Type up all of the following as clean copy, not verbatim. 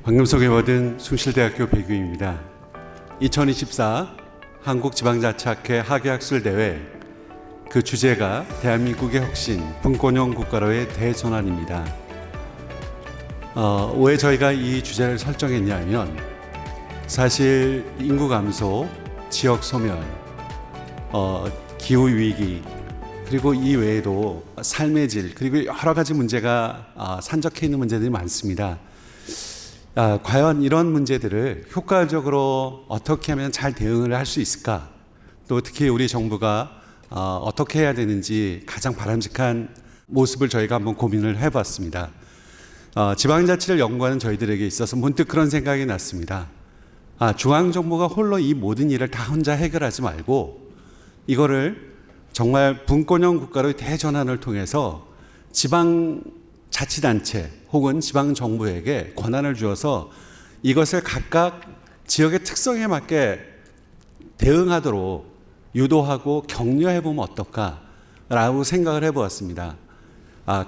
방금 소개받은 숭실대학교 배규입니다. 2024 한국지방자치학회 학예학술대회, 그 주제가 대한민국의 혁신, 분권형 국가로의 대전환입니다. 왜 저희가 이 주제를 설정했냐면, 사실 인구 감소, 지역 소멸, 기후 위기, 그리고 이 외에도 삶의 질, 그리고 여러 가지 문제가 산적해 있는 문제들이 많습니다. 과연 이런 문제들을 효과적으로 어떻게 하면 잘 대응을 할 수 있을까? 또 특히 우리 정부가 어떻게 해야 되는지 가장 바람직한 모습을 저희가 한번 고민을 해봤습니다. 지방자치를 연구하는 저희들에게 있어서 문득 그런 생각이 났습니다. 중앙정부가 홀로 이 모든 일을 다 혼자 해결하지 말고 이거를 정말 분권형 국가로의 대전환을 통해서 지방자치단체 혹은 지방정부에게 권한을 주어서 이것을 각각 지역의 특성에 맞게 대응하도록 유도하고 격려해보면 어떨까라고 생각을 해보았습니다.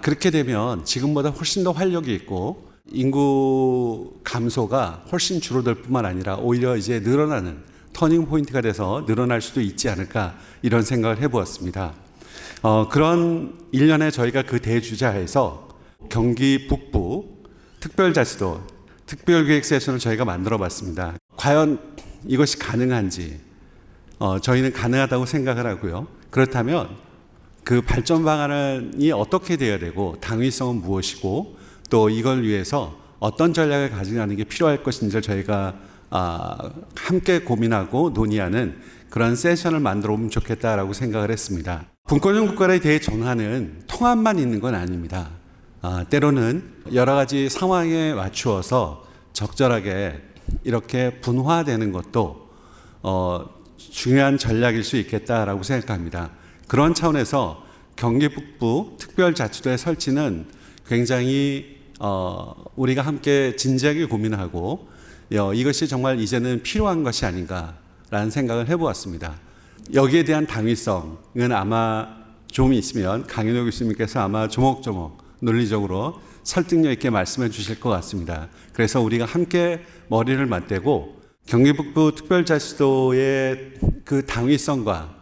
그렇게 되면 지금보다 훨씬 더 활력이 있고 인구 감소가 훨씬 줄어들 뿐만 아니라 오히려 이제 늘어나는 터닝 포인트가 돼서 늘어날 수도 있지 않을까, 이런 생각을 해보았습니다. 그런 일련에 저희가 그 대주자에서 경기 북부 특별자치도 특별기획 세션을 저희가 만들어 봤습니다. 과연 이것이 가능한지 저희는 가능하다고 생각을 하고요. 그렇다면 그 발전 방안이 어떻게 되어야 되고 당위성은 무엇이고 또 이걸 위해서 어떤 전략을 가져가는 게 필요할 것인지를 저희가 함께 고민하고 논의하는 그런 세션을 만들어 보면 좋겠다라고 생각을 했습니다. 분권형 국가에 대해 전환은 통합만 있는 건 아닙니다. 때로는 여러 가지 상황에 맞추어서 적절하게 이렇게 분화되는 것도 중요한 전략일 수 있겠다라고 생각합니다. 그런 차원에서 경기 북부 특별자치도의 설치는 굉장히 우리가 함께 진지하게 고민하고 이것이 정말 이제는 필요한 것이 아닌가라는 생각을 해보았습니다. 여기에 대한 당위성은 아마 좀 있으면 강인호 교수님께서 아마 조목조목 논리적으로 설득력 있게 말씀해 주실 것 같습니다. 그래서 우리가 함께 머리를 맞대고 경기북부 특별자치도의 그 당위성과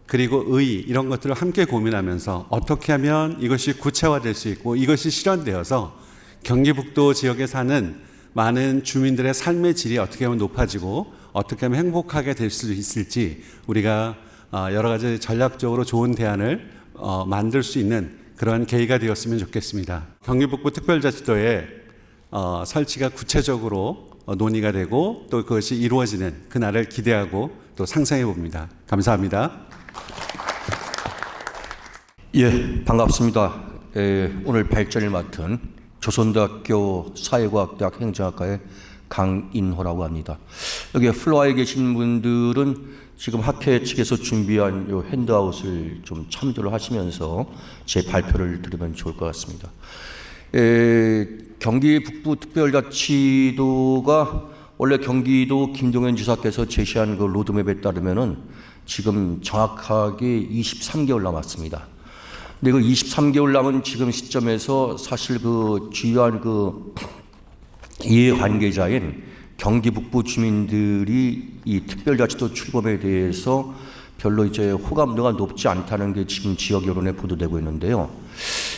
그리고 의의, 이런 것들을 함께 고민하면서 어떻게 하면 이것이 구체화될 수 있고 이것이 실현되어서 경기북도 지역에 사는 많은 주민들의 삶의 질이 어떻게 하면 높아지고 어떻게 하면 행복하게 될 수 있을지 우리가 여러 가지 전략적으로 좋은 대안을 만들 수 있는 그런 계기가 되었으면 좋겠습니다. 경기북부 특별자치도의 설치가 구체적으로 논의가 되고 또 그것이 이루어지는 그날을 기대하고 또 상상해 봅니다. 감사합니다. 반갑습니다. 오늘 발전을 맡은 조선대학교 사회과학대학 행정학과의 강인호라고 합니다. 여기 플로어에 계신 분들은 지금 학회 측에서 준비한 요 핸드아웃을 좀 참조를 하시면서 제 발표를 들으면 좋을 것 같습니다. 경기 북부 특별자치도가 원래 경기도 김동연 지사께서 제시한 그 로드맵에 따르면은 지금 정확하게 23개월 남았습니다. 근데 그 23개월 남은 지금 시점에서 사실 그 주요한 그 이해관계자인 경기 북부 주민들이 이 특별자치도 출범에 대해서 별로 이제 호감도가 높지 않다는 게 지금 지역 여론에 보도되고 있는데요.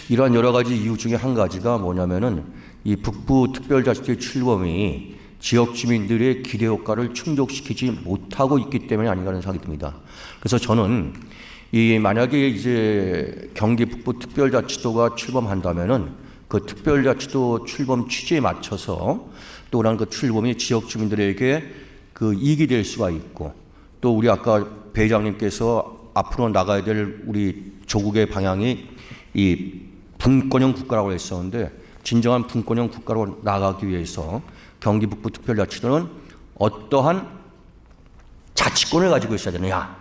이러한 여러 가지 이유 중에 한 가지가 뭐냐면은 이 북부 특별자치도의 출범이 지역 주민들의 기대 효과를 충족시키지 못하고 있기 때문이 아닌가 하는 생각이 듭니다. 그래서 저는 만약에 이제 경기 북부 특별자치도가 출범한다면은 그 특별자치도 출범 취지에 맞춰서 또 그런 그 출범이 지역 주민들에게 그 이익이 될 수가 있고 또 우리 아까 배 회장님께서 앞으로 나가야 될 우리 조국의 방향이 이 분권형 국가라고 했었는데 진정한 분권형 국가로 나가기 위해서 경기 북부 특별자치도는 어떠한 자치권을 가지고 있어야 되느냐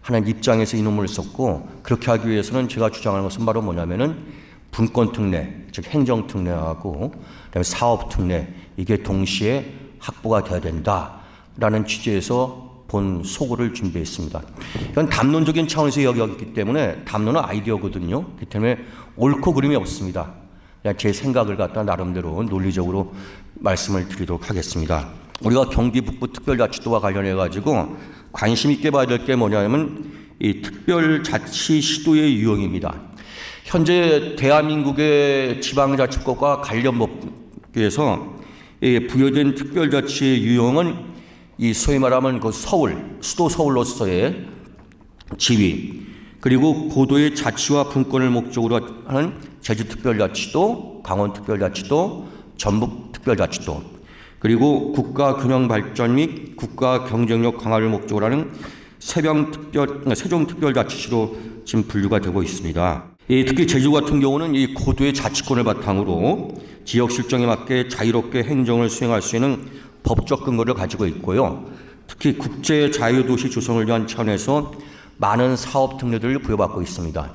하는 입장에서 이놈을 썼고, 그렇게 하기 위해서는 제가 주장하는 것은 바로 뭐냐면은 분권특례, 즉 행정특례하고 그다음에 사업특례, 이게 동시에 확보가 돼야 된다라는 취지에서 본 소고를 준비했습니다. 이건 담론적인 차원에서 이야기하기 때문에 담론은 아이디어거든요. 그렇기 때문에 옳고 그름이 없습니다. 그냥 제 생각을 갖다 나름대로 논리적으로 말씀을 드리도록 하겠습니다. 우리가 경기 북부 특별자치도와 관련해 가지고 관심 있게 봐야 될 게 뭐냐면 이 특별자치 시도의 유형입니다. 현재 대한민국의 지방자치법과 관련 법에서 부여된 특별자치의 유형은 이 소위 말하면 그 수도 서울로서의 지위, 그리고 고도의 자치와 분권을 목적으로 하는 제주특별자치도, 강원특별자치도, 전북특별자치도, 그리고 국가 균형 발전 및 국가 경쟁력 강화를 목적으로 하는 세종특별자치시로 지금 분류가 되고 있습니다. 특히 제주 같은 경우는 이 고도의 자치권을 바탕으로 지역 실정에 맞게 자유롭게 행정을 수행할 수 있는 법적 근거를 가지고 있고요. 특히 국제 자유도시 조성을 위한 차원에서 많은 사업 특례들을 부여받고 있습니다.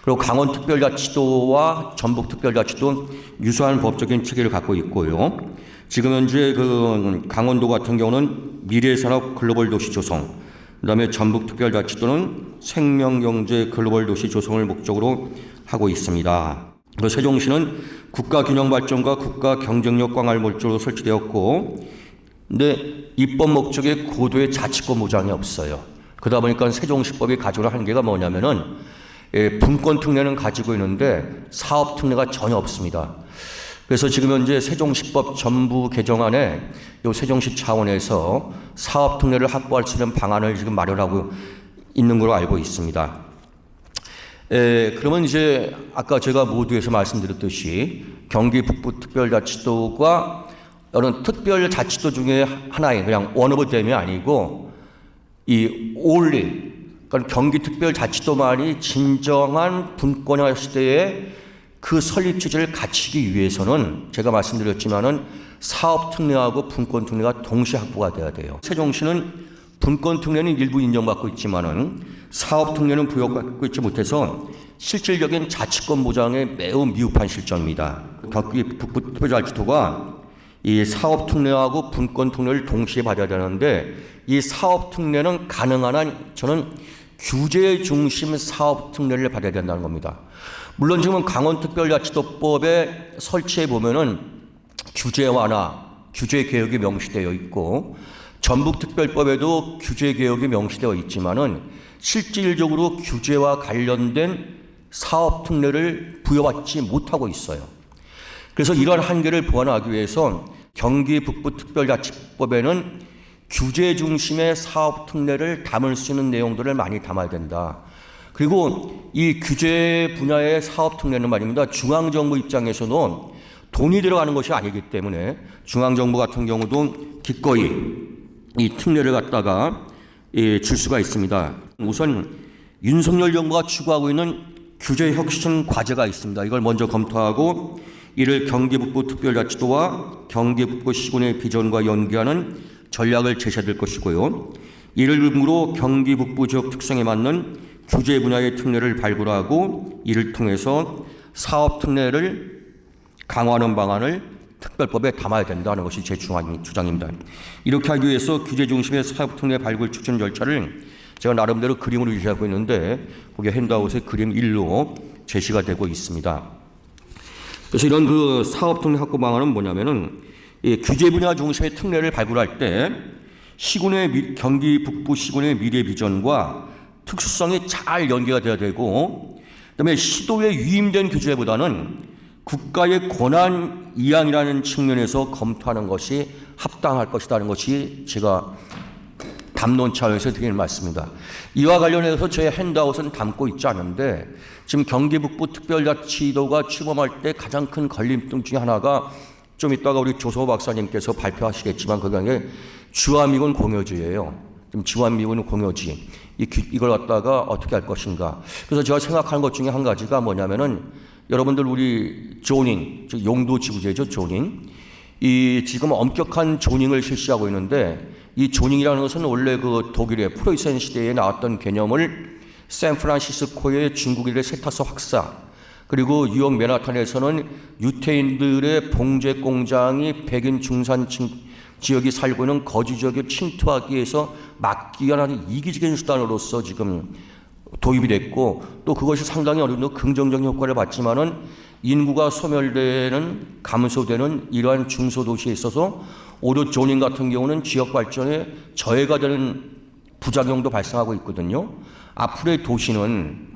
그리고 강원특별자치도와 전북특별자치도 유사한 법적인 체계를 갖고 있고요. 지금 현재 그 강원도 같은 경우는 미래산업 글로벌 도시 조성, 그다음에 전북특별자치도는 생명경제 글로벌 도시 조성을 목적으로 하고 있습니다. 그리고 세종시는 국가균형발전과 국가경쟁력 강화를 목적으로 설치되었고, 근데 입법 목적에 고도의 자치권 보장이 없어요. 그러다 보니까 세종시법이 가져오는 한계가 뭐냐면은 분권 특례는 가지고 있는데 사업 특례가 전혀 없습니다. 그래서 지금 현재 세종시법 전부 개정안에 요 세종시 차원에서 사업 특례를 확보할 수 있는 방안을 지금 마련하고 있는 걸로 알고 있습니다. 그러면 이제 아까 제가 모두에서 말씀드렸듯이 경기 북부 특별자치도가 이런 특별자치도 중에 하나인 그냥 one of them이 아니고 이 only, 그러니까 경기특별자치도만이 진정한 분권화 시대에 그 설립 취지를 갖추기 위해서는 제가 말씀드렸지만은 사업 특례하고 분권 특례가 동시에 확보가 돼야 돼요. 세종시는 분권 특례는 일부 인정받고 있지만은 사업 특례는 부여받고 있지 못해서 실질적인 자치권 보장에 매우 미흡한 실정입니다. 경기 북부 특별자치도가 이 사업 특례하고 분권 특례를 동시에 받아야 되는데 이 사업 특례는 가능한 한 저는 규제 중심 사업 특례를 받아야 된다는 겁니다. 물론 지금은 강원특별자치도법에 설치해 보면은 규제 완화, 규제 개혁이 명시되어 있고 전북특별법에도 규제 개혁이 명시되어 있지만은 실질적으로 규제와 관련된 사업 특례를 부여받지 못하고 있어요. 그래서 이러한 한계를 보완하기 위해서 경기 북부 특별자치법에는 규제 중심의 사업 특례를 담을 수 있는 내용들을 많이 담아야 된다. 그리고 이 규제 분야의 사업 특례는 말입니다. 중앙정부 입장에서는 돈이 들어가는 것이 아니기 때문에 중앙정부 같은 경우도 기꺼이 이 특례를 갖다가 줄 수가 있습니다. 우선 윤석열 정부가 추구하고 있는 규제 혁신 과제가 있습니다. 이걸 먼저 검토하고 이를 경기북부 특별자치도와 경기북부 시군의 비전과 연계하는 전략을 제시해야 될 것이고요. 이를 근거로 경기북부 지역 특성에 맞는 규제 분야의 특례를 발굴하고 이를 통해서 사업 특례를 강화하는 방안을 특별법에 담아야 된다는 것이 제 주장입니다. 이렇게 하기 위해서 규제 중심의 사업 특례 발굴 추진 절차를 제가 나름대로 그림으로 제시하고 있는데 거기에 핸드아웃에 그림 1로 제시가 되고 있습니다. 그래서 이런 그 사업 특례 확보 방안은 뭐냐면은 이 규제 분야 중심의 특례를 발굴할 때 시군의 경기 북부 시군의 미래 비전과 특수성이 잘 연계가 돼야 되고, 그다음에 시도에 위임된 규제보다는 국가의 권한 이양이라는 측면에서 검토하는 것이 합당할 것이라는 것이 제가 담론 차원에서 드리는 말씀입니다. 이와 관련해서 제 핸드아웃은 담고 있지 않은데 지금 경기 북부 특별자치도가 출범할 때 가장 큰 걸림돌 중에 하나가 좀 이따가 우리 조소 박사님께서 발표하시겠지만 그게 주한미군 공여지예요. 지금 주한미군 공여지. 이걸 갖다가 어떻게 할 것인가. 그래서 제가 생각하는 것 중에 한 가지가 뭐냐면은 여러분들 우리 조닝, 즉 용도 지구제죠, 조닝. 이 지금 엄격한 조닝을 실시하고 있는데 이 조닝이라는 것은 원래 그 독일의 프로이센 시대에 나왔던 개념을 샌프란시스코의 중국인의 세타소 학사, 그리고 뉴욕 맨하탄에서는 유태인들의 봉제 공장이 백인 중산층 지역이 살고 있는 거주 지역을 침투하기 위해서 막기 위한 이기적인 수단으로서 지금 도입이 됐고 또 그것이 상당히 어느 정도 긍정적인 효과를 봤지만은 인구가 소멸되는 감소되는 이러한 중소도시에 있어서 오히려 조닝 같은 경우는 지역 발전에 저해가 되는 부작용도 발생하고 있거든요. 앞으로의 도시는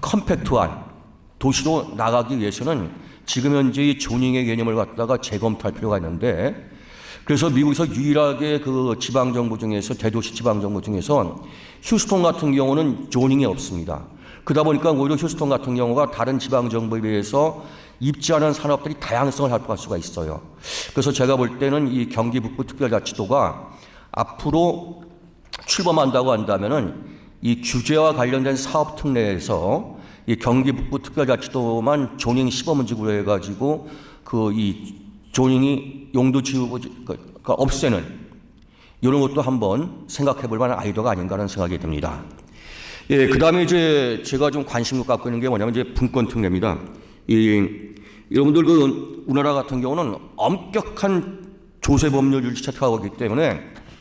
컴팩트한 도시로 나가기 위해서는 지금 현재 이 조닝의 개념을 갖다가 재검토할 필요가 있는데, 그래서 미국에서 유일하게 그 지방정부 중에서 대도시 지방정부 중에서 휴스턴 같은 경우는 조닝이 없습니다. 그러다 보니까 오히려 휴스턴 같은 경우가 다른 지방정부에 비해서 입지하는 산업들이 다양성을 확보할 수가 있어요. 그래서 제가 볼 때는 이 경기 북부 특별자치도가 앞으로 출범한다고 한다면은 이 규제와 관련된 사업 특례에서 이 경기 북부 특별자치도만 조닝 시범지구로 해가지고 그 이 조닝이 용도 지우고 그러니까 없애는 이런 것도 한번 생각해 볼 만한 아이디어가 아닌가 하는 생각이 듭니다. 예, 그 다음에 이제 제가 좀 관심을 갖고 있는 게 뭐냐면 이제 분권 특례입니다. 여러분들 그 우리나라 같은 경우는 엄격한 조세 법률을 채택하고 있기 때문에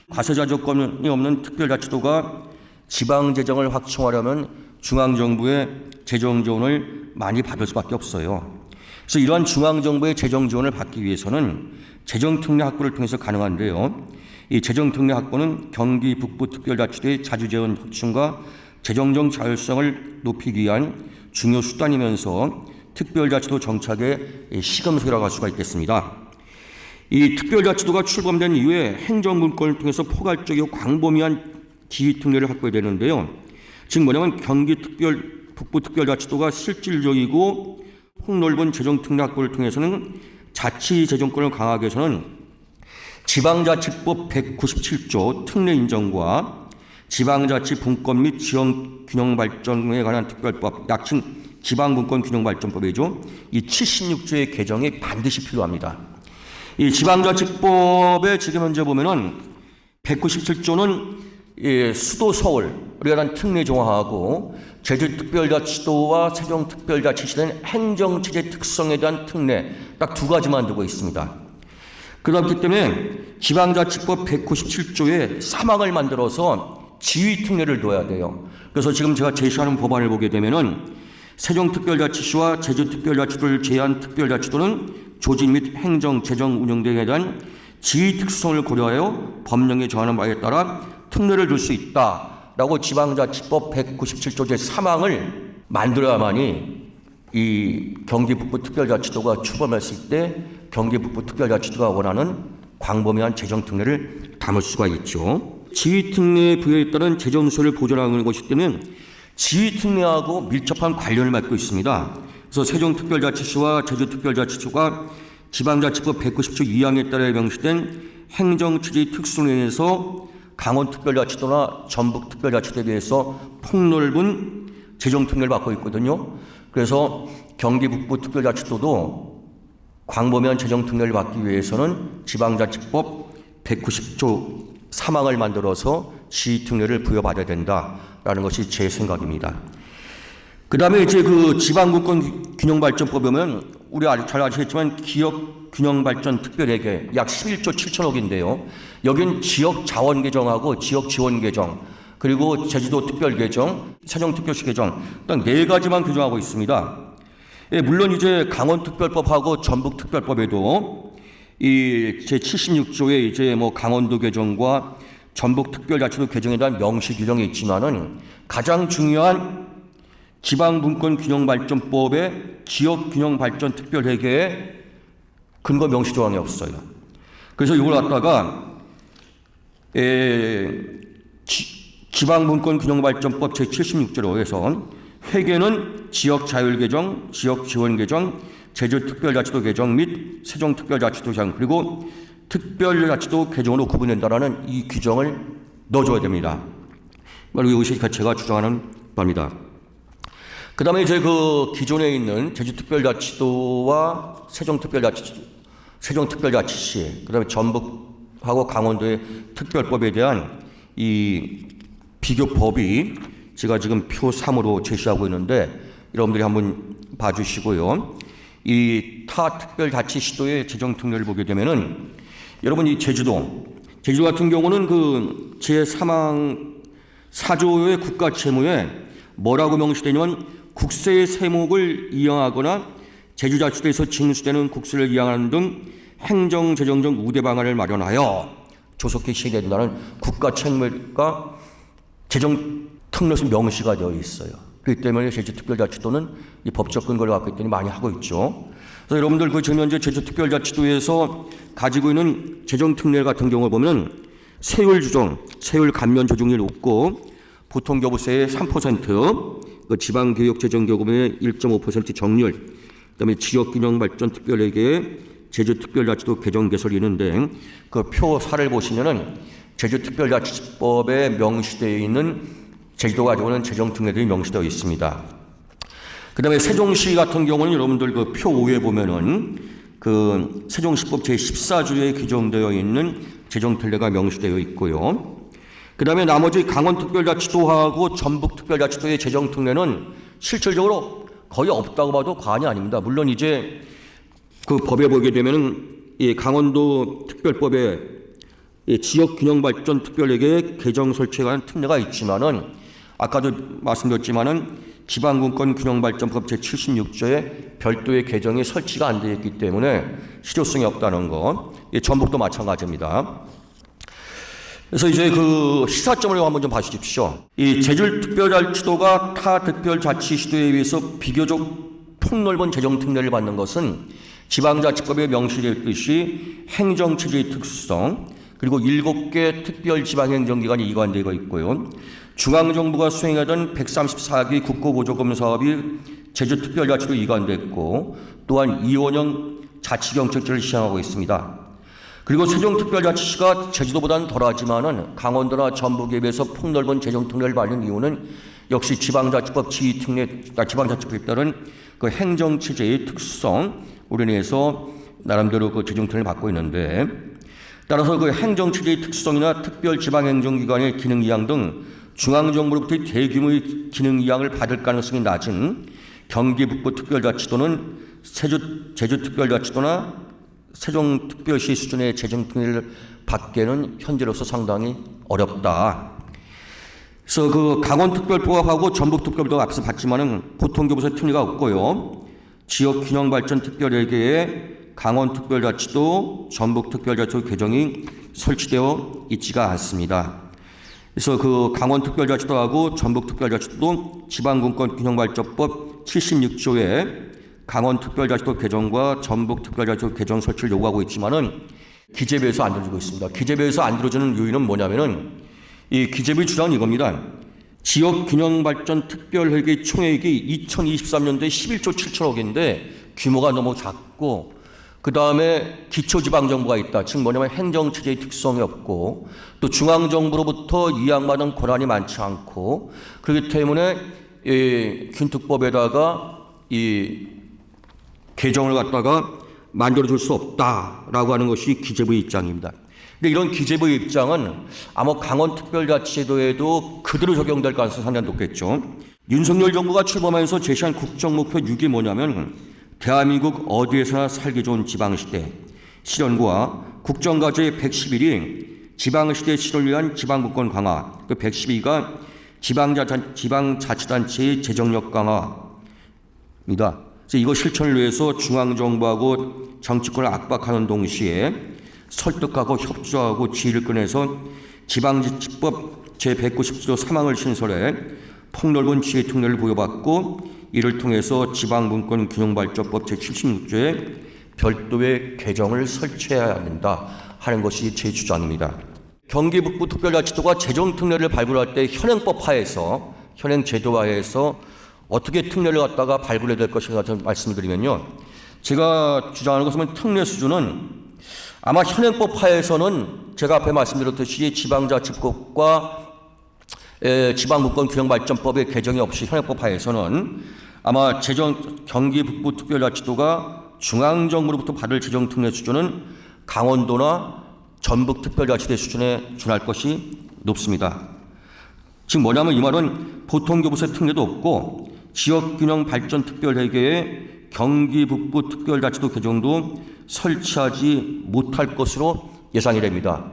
과세자 조건이 없는 특별자치도가 지방 재정을 확충하려면 중앙정부의 재정 지원을 많이 받을 수밖에 없어요. 그래서 이러한 중앙정부의 재정 지원을 받기 위해서는 재정특례 확보를 통해서 가능한데요. 이 재정특례 확보는 경기 북부 특별자치도의 자주재원 확충과 재정적 자율성을 높이기 위한 중요 수단이면서 특별자치도 정착의 시금석이라고 할 수가 있겠습니다. 이 특별자치도가 출범된 이후에 행정분권을 통해서 포괄적이고 광범위한 지휘특례를 확보해야 되는데요. 즉 뭐냐면 경기 북부 특별자치도가 실질적이고 폭넓은 재정특례 확보를 통해서는 자치재정권을 강화하기 위해서는 지방자치법 197조 특례 인정과 지방자치 분권 및 지역균형발전에 관한 특별법, 약칭 지방분권균형발전법이죠. 이 76조의 개정이 반드시 필요합니다. 이 지방자치법에 지금 현재 보면은 197조는 수도 서울에 관한 특례 정화하고 제주특별자치도와 세종특별자치시는 행정체제 특성에 대한 특례 딱 두 가지만 두고 있습니다. 그렇기 때문에 지방자치법 197조에 사망을 만들어서 지휘특례를 둬야 돼요. 그래서 지금 제가 제시하는 법안을 보게 되면은 세종특별자치시와 제주특별자치도를 제외한 특별자치도는 조직 및 행정, 재정, 운영 등에 대한 지휘 특성을 고려하여 법령에 정하는 바에 따라 특례를 줄 수 있다라고 지방자치법 197조 제3항을 만들어야만이 이 경기 북부 특별자치도가 출범했을 때 경기 북부 특별자치도가 원하는 광범위한 재정 특례를 담을 수가 있죠. 지휘 특례에 부여에 따른 재정 수를 보존하는 것이기 때문에 지휘 특례하고 밀접한 관련을 맺고 있습니다. 그래서 세종특별자치시와 제주특별자치시가 지방자치법 190조 2항에 따라 명시된 행정체제 특수능에서 강원특별자치도나 전북특별자치도에 비해서 폭넓은 재정특례를 받고 있거든요. 그래서 경기 북부 특별자치도도 광범위한 재정특례를 받기 위해서는 지방자치법 190조 3항을 만들어서 지휘특례를 부여받아야 된다라는 것이 제 생각입니다. 그 다음에 이제 그 지방분권균형발전법에 보면 우리 잘 아시겠지만 기업균형발전 특별회계 약 11조 7천억인데요. 여긴 지역 자원 개정하고 지역 지원 개정, 그리고 제주도 특별 개정, 세종특별시 개정 딱 네 가지만 규정하고 있습니다. 예, 물론 이제 강원특별법하고 전북특별법에도 이 제 76조에 이제 뭐 강원도 개정과 전북특별자치도 개정에 대한 명시 규정이 있지만은 가장 중요한 지방분권균형발전법의 지역균형발전특별회계에 근거 명시 조항이 없어요. 그래서 이걸 갖다가 지방분권균형발전법 제76조로 해서 회계는 지역자율개정, 지역지원개정, 제주특별자치도 개정 및 세종특별자치도 개정 그리고 특별자치도 개정으로 구분된다라는 이 규정을 넣어줘야 됩니다. 바로 이것이 제가 주장하는 바입니다. 그 다음에 이제 그 기존에 있는 제주특별자치도와 세종특별자치시, 그 다음에 전북하고 강원도의 특별법에 대한 이 비교법이 제가 지금 표 3으로 제시하고 있는데 여러분들이 한번 봐주시고요. 이 타 특별자치시도의 재정특례를 보게 되면은 여러분 이 제주도 같은 경우는 그 제3항 4조의 국가 채무에 뭐라고 명시되냐면 국세의 세목을 이양하거나 제주자치도에서 징수되는 국세를 이양하는 등 행정재정적 우대 방안을 마련하여 조속히 시행된다는 국가 책무가 재정 특례에서 명시가 되어 있어요. 그렇기 때문에 제주특별자치도는 이 법적 근거를 갖고 있더니 많이 하고 있죠. 그래서 여러분들 그 지금 현재 제주특별자치도에서 가지고 있는 재정특례 같은 경우 보면 세율 조정, 세율 감면 조정률이 높고 보통교부세의 3%, 그 지방교육재정교부의 1.5% 정률, 그다음에 지역균형발전특별회계의 제주특별자치도 개정 개설이 있는데 그 표 4를 보시면은 제주특별자치법에 명시되어 있는 제주도가 가지고 있는 재정특례들이 명시되어 있습니다. 그다음에 세종시 같은 경우는 여러분들 그 표 5에 보면은 그 세종시법 제14조에 규정되어 있는 재정특례가 명시되어 있고요. 그다음에 나머지 강원특별자치도하고 전북특별자치도의 재정특례는 실질적으로 거의 없다고 봐도 과언이 아닙니다. 물론 이제 그 법에 보게 되면은 이 강원도 특별법에 이 지역균형발전 특별회계 개정 설치에 관한 특례가 있지만은 아까도 말씀드렸지만은 지방분권 균형발전법 제76조에 별도의 개정이 설치가 안 되어 있기 때문에 실효성이 없다는 거. 전북도 마찬가지입니다. 그래서 이제 그 시사점을 한번 좀 봐주십시오. 이 제주특별자치도가 타 특별자치시도에 비해서 비교적 폭넓은 재정특례를 받는 것은 지방자치법에 명시되어 있듯이 행정체제의 특수성, 그리고 7개 특별지방행정기관이 이관되어 있고요. 중앙정부가 수행하던 134기 국고보조금 사업이 제주특별자치도 이관됐고, 또한 2원형 자치경책제를 시행하고 있습니다. 그리고 세종특별자치시가 제주도보다는 덜하지만은 강원도나 전북에 비해서 폭넓은 재정특례를 받는 이유는 역시 지방자치법 지방자치법에 따른 그 행정체제의 특수성, 우리 내에서 나름대로 그 재정특례를 받고 있는데, 따라서 그 행정체제의 특수성이나 특별지방행정기관의 기능 이양 등 중앙정부로부터 대규모의 기능 이양을 받을 가능성이 낮은 경기 북부 특별자치도는 제주특별자치도나 세종특별시 수준의 재정특례를 받기에는 현재로서 상당히 어렵다. 그래서 그 강원특별법하고 전북특별법도 앞서 봤지만은 보통교부세 특례가 없고요. 지역균형발전특별회계에 강원특별자치도, 전북특별자치도 개정이 설치되어 있지가 않습니다. 그래서 그 강원특별자치도하고 전북특별자치도도 지방분권균형발전법 76조에 강원특별자치도 개정과 전북특별자치도 개정 설치를 요구하고 있지만은 기재부에서 안 들어주고 있습니다. 기재부에서 안 들어주는 이유는 뭐냐면은 이 기재부의 주장은 이겁니다. 지역균형발전 특별회계 총액이 2023년도에 11조 7천억인데 규모가 너무 작고 그 다음에 기초지방정부가 있다. 즉 뭐냐면 행정체제의 특성이 없고 또 중앙정부로부터 이양받은 권한이 많지 않고 그렇기 때문에 이 균특법에다가 이 개정을 갖다가 만들어줄 수 없다라고 하는 것이 기재부의 입장입니다. 근데 이런 기재부의 입장은 아마 강원특별자치도에도 그대로 적용될 가능성이 상당히 높겠죠. 윤석열 정부가 출범하면서 제시한 국정목표 6이 뭐냐면 대한민국 어디에서나 살기 좋은 지방시대 실현과 국정과제 111이 지방시대 실현을 위한 지방분권 강화, 그 112가 지방자치단체의 재정력 강화입니다. 그래서 이거 실천을 위해서 중앙정부하고 정치권을 압박하는 동시에 설득하고 협조하고 지휘를 꺼내서 지방자치법 제197조 3항을 신설해 폭넓은 지휘 특례를 부여받고 이를 통해서 지방분권 균형발전법 제76조에 별도의 개정을 설치해야 한다 하는 것이 제 주장입니다. 경기 북부 특별자치도가 재정특례를 발굴할 때 현행법 하에서 현행 제도 하에서 어떻게 특례를 갖다가 발굴해야 될 것인가 좀 말씀을 드리면요. 제가 주장하는 것은 특례 수준은 아마 현행법 하에서는 제가 앞에 말씀드렸듯이 지방자치법과 지방분권 균형발전법의 개정이 없이 현행법 하에서는 아마 경기 북부 특별자치도가 중앙정부로부터 받을 재정특례 수준은 강원도나 전북 특별자치도 수준에 준할 것이 높습니다. 지금 뭐냐면 이 말은 보통교부세 특례도 없고 지역균형발전특별회계에 경기 북부 특별자치도 개정도 설치하지 못할 것으로 예상이 됩니다.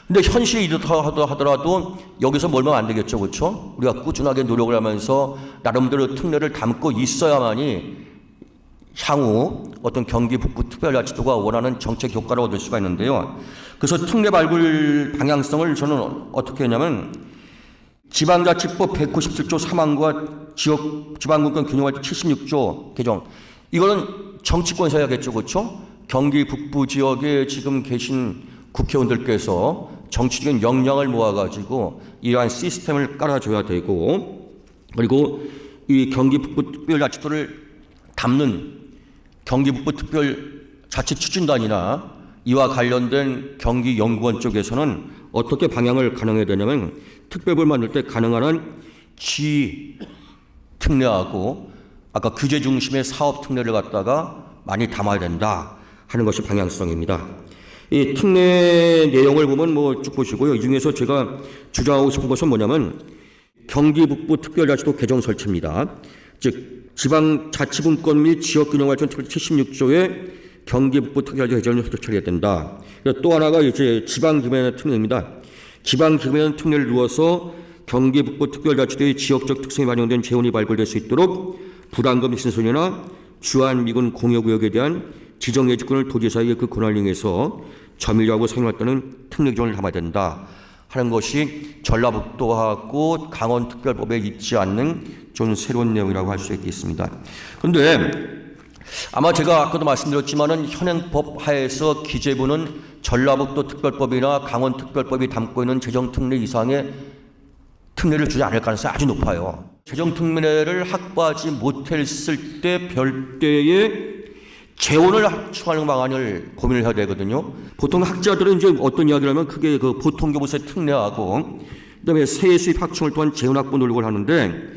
근데 현실이 이렇다 하더라도 여기서 몰면 안 되겠죠, 그렇죠? 우리가 꾸준하게 노력을 하면서 나름대로 특례를 담고 있어야만이 향후 어떤 경기 북부 특별자치도가 원하는 정책 효과를 얻을 수가 있는데요. 그래서 특례 발굴 방향성을 저는 어떻게 했냐면 지방자치법 197조 3항과 지방분권 균형활동 76조 개정, 이거는 정치권에서 해야겠죠, 그렇죠? 경기 북부 지역에 지금 계신 국회의원들께서 정치적인 역량을 모아가지고 이러한 시스템을 깔아줘야 되고, 그리고 이 경기 북부 특별자치도를 담는 경기 북부 특별자치추진단이나 이와 관련된 경기연구원 쪽에서는 어떻게 방향을 가능해야 되냐면 특별법을 만들 때 가능한 한 지 특례하고 아까 규제 중심의 사업 특례를 갖다가 많이 담아야 된다 하는 것이 방향성입니다. 이 특례 내용을 보면 뭐 쭉 보시고요. 이 중에서 제가 주장하고 싶은 것은 뭐냐면 경기 북부 특별자치도 개정 설치입니다. 즉 지방자치분권 및 지역균형발전 특례 76조에 경기 북부 특별자치도 개정을 설치해야 된다. 또 하나가 이제 지방기반의 특례입니다. 지방기반의 특례를 두어서 경기 북부 특별자치도의 지역적 특성이 반영된 재원이 발굴될 수 있도록 부담금 신설이나 주한미군 공여구역에 대한 지정 예지권을 도지사에게 그 권한을 이용해서 점유하고 사용했다는 특례 규정을 담아야 된다 하는 것이 전라북도하고 강원특별법에 있지 않는 좀 새로운 내용이라고 할 수 있겠습니다. 그런데 아마 제가 아까도 말씀드렸지만은 현행법 하에서 기재부는 전라북도 특별법이나 강원특별법이 담고 있는 재정특례 이상의 특례를 주지 않을 가능성이 아주 높아요. 재정특례를 확보하지 못했을 때 별도의 재원을 합충하는 방안을 고민을 해야 되거든요. 보통 학자들은 이제 어떤 이야기를 하면 크게 그 보통교부세 특례하고 그다음에 세액 수입 확충을 통한 재원 확보 노력을 하는데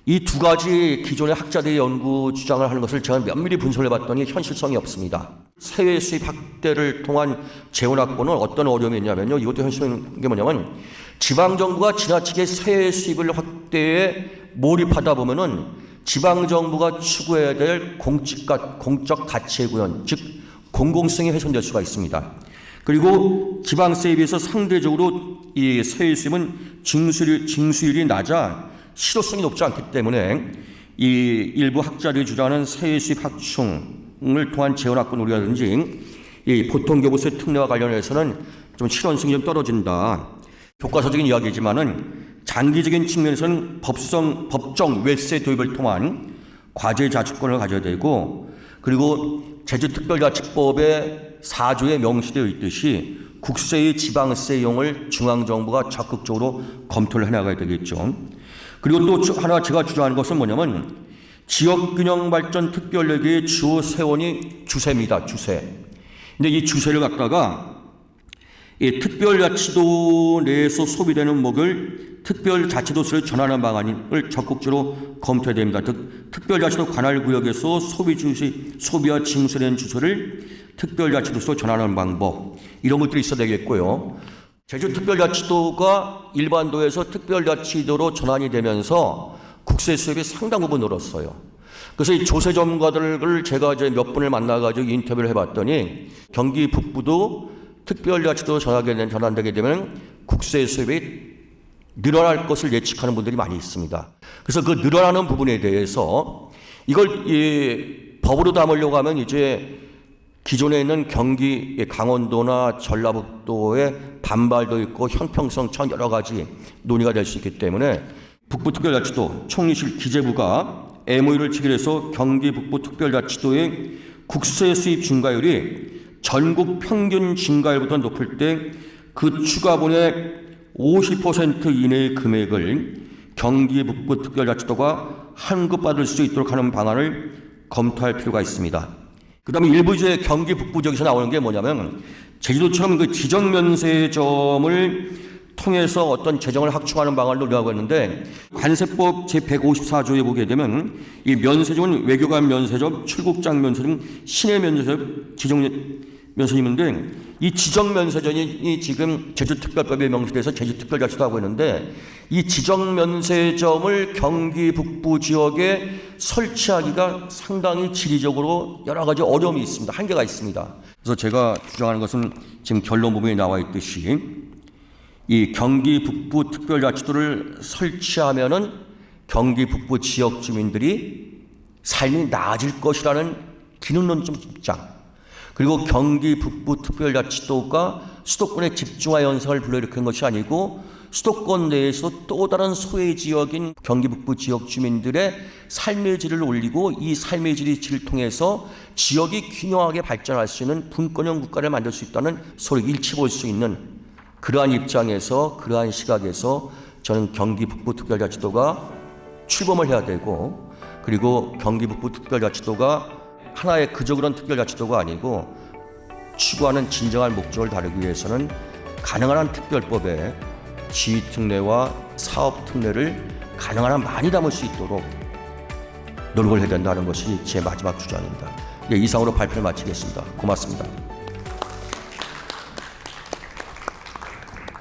이 두 가지 기존의 학자들의 연구 주장을 하는 것을 제가 면밀히 분석해 봤더니 현실성이 없습니다. 세외 수입 확대를 통한 재원 확보는 어떤 어려움이 있냐면요. 이것도 현실적인 게 뭐냐면 지방정부가 지나치게 세외 수입을 확대에 몰입하다 보면은 지방정부가 추구해야 될 공적 가치의 구현, 즉 공공성이 훼손될 수가 있습니다. 그리고 지방세에 비해서 상대적으로 이 세외 수입은 징수율이 낮아 실효성이 높지 않기 때문에 이 일부 학자들이 주장하는 세외 수입 확충을 통한 재원 확보 노력이라든지 이 보통교부세 특례와 관련해서는 좀 실현성이 좀 떨어진다. 교과서적인 이야기지만은 장기적인 측면에서는 법정 외세 도입을 통한 과제 자주권을 가져야 되고, 그리고 제주특별자치법의 4조에 명시되어 있듯이 국세의 지방세 이용을 중앙정부가 적극적으로 검토를 해나가야 되겠죠. 그리고 또 하나 제가 주장하는 것은 뭐냐면 지역균형발전 특별회계의 주요 세원이 주세입니다. 주세. 근데 이 주세를 갖다가 이 특별자치도 내에서 소비되는 목을 특별자치도세로 전환하는 방안을 적극적으로 검토해야 됩니다. 특별자치도 관할구역에서 소비와 징수된 주소를 특별자치도세로 전환하는 방법, 이런 것들이 있어야 되겠고요. 제주특별자치도가 일반도에서 특별자치도로 전환이 되면서 국세 수입이 상당 부분 늘었어요. 그래서 이 조세 전문가들을 제가 이제 몇 분을 만나가지고 인터뷰를 해봤더니 경기 북부도 특별자치도 전환되게 되면 국세 수입이 늘어날 것을 예측하는 분들이 많이 있습니다. 그래서 그 늘어나는 부분에 대해서 이걸 법으로 담으려고 하면 이제 기존에 있는 경기, 강원도나 전라북도의 반발도 있고 형평성 전 여러 가지 논의가 될 수 있기 때문에 북부특별자치도 총리실 기재부가 MOU를 체결해서 경기 북부특별자치도의 국세 수입 증가율이 전국 평균 증가율보다 높을 때 그 추가분의 50% 이내의 금액을 경기 북부특별자치도가 환급받을 수 있도록 하는 방안을 검토할 필요가 있습니다. 그 다음에 일부 이제 경기 북부 지역에서 나오는 게 뭐냐면 제주도처럼 그 지정면세점을 통해서 어떤 재정을 확충하는 방안을 논의하고 있는데 관세법 제154조에 보게 되면 이 면세점은 외교관 면세점, 출국장 면세점, 시내 면세점, 지정 면세점인데 이 지정 면세점이 지금 제주특별법에 명시돼서 제주특별자치도 하고 있는데 이 지정 면세점을 경기 북부 지역에 설치하기가 상당히 지리적으로 여러 가지 어려움이 있습니다. 한계가 있습니다. 그래서 제가 주장하는 것은 지금 결론 부분에 나와 있듯이 이 경기 북부 특별자치도를 설치하면은 경기 북부 지역 주민들이 삶이 나아질 것이라는 기능론적 입장, 그리고 경기 북부 특별자치도가 수도권에 집중화 현상을 불러일으키는 것이 아니고 수도권 내에서 또 다른 소외 지역인 경기 북부 지역 주민들의 삶의 질을 올리고 이 삶의 질을 통해서 지역이 균형하게 발전할 수 있는 분권형 국가를 만들 수 있다는 서로 일치 볼 수 있는 그러한 입장에서, 그러한 시각에서 저는 경기 북부 특별자치도가 출범을 해야 되고, 그리고 경기 북부 특별자치도가 하나의 그저 그런 특별자치도가 아니고 추구하는 진정한 목적을 다루기 위해서는 가능한 한 특별법에 지휘특례와 사업특례를 가능한 한 많이 담을 수 있도록 노력을 해야 된다는 것이 제 마지막 주장입니다. 이상으로 발표를 마치겠습니다. 고맙습니다.